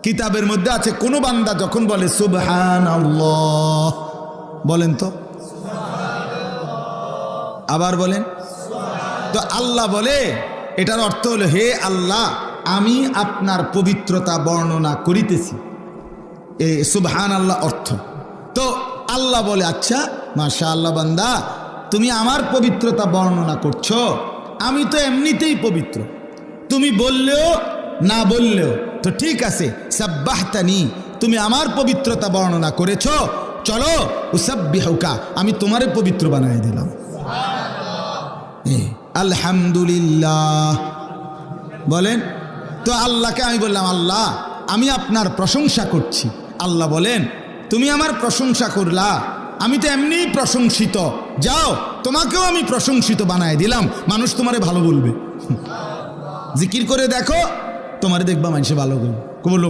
কিতাবের মধ্যে আছে কোন বান্দা যখন বলে সুবহানাল্লাহ, বলেন তো, আবার বলেন তো, আল্লাহ বলে এটার অর্থ হলো হে আল্লাহ আমি আপনার পবিত্রতা বর্ণনা করিতেছি, এই সুবহানাল্লাহ অর্থ। তো আল্লাহ বলে আচ্ছা মাশাআল্লাহ বান্দা তুমি আমার পবিত্রতা বর্ণনা করছো, আমি তো এমনিতেই পবিত্র, তুমি বললেও না বললেও তো ঠিক আছে, সাব্বাহতানি তুমি আমার পবিত্রতা বর্ণনা করেছো, চলো উসাব্বিহুকা আমি তোমারে পবিত্র বানাই দিলাম। আলহামদুলিল্লাহ বলেন তো, আল্লাহকে আমি বললাম আল্লাহ আমি আপনার প্রশংসা করছি। আল্লাহ বলেন তুমি আমার প্রশংসা করলা, আমি তো এমনিই প্রশংসিত, যাও তোমাকেও আমি প্রশংসিত বানায় দিলাম, মানুষ তোমারে ভালো বলবে। জিকির করে দেখো তোমারে দেখবা মানুষে ভালো বলবে।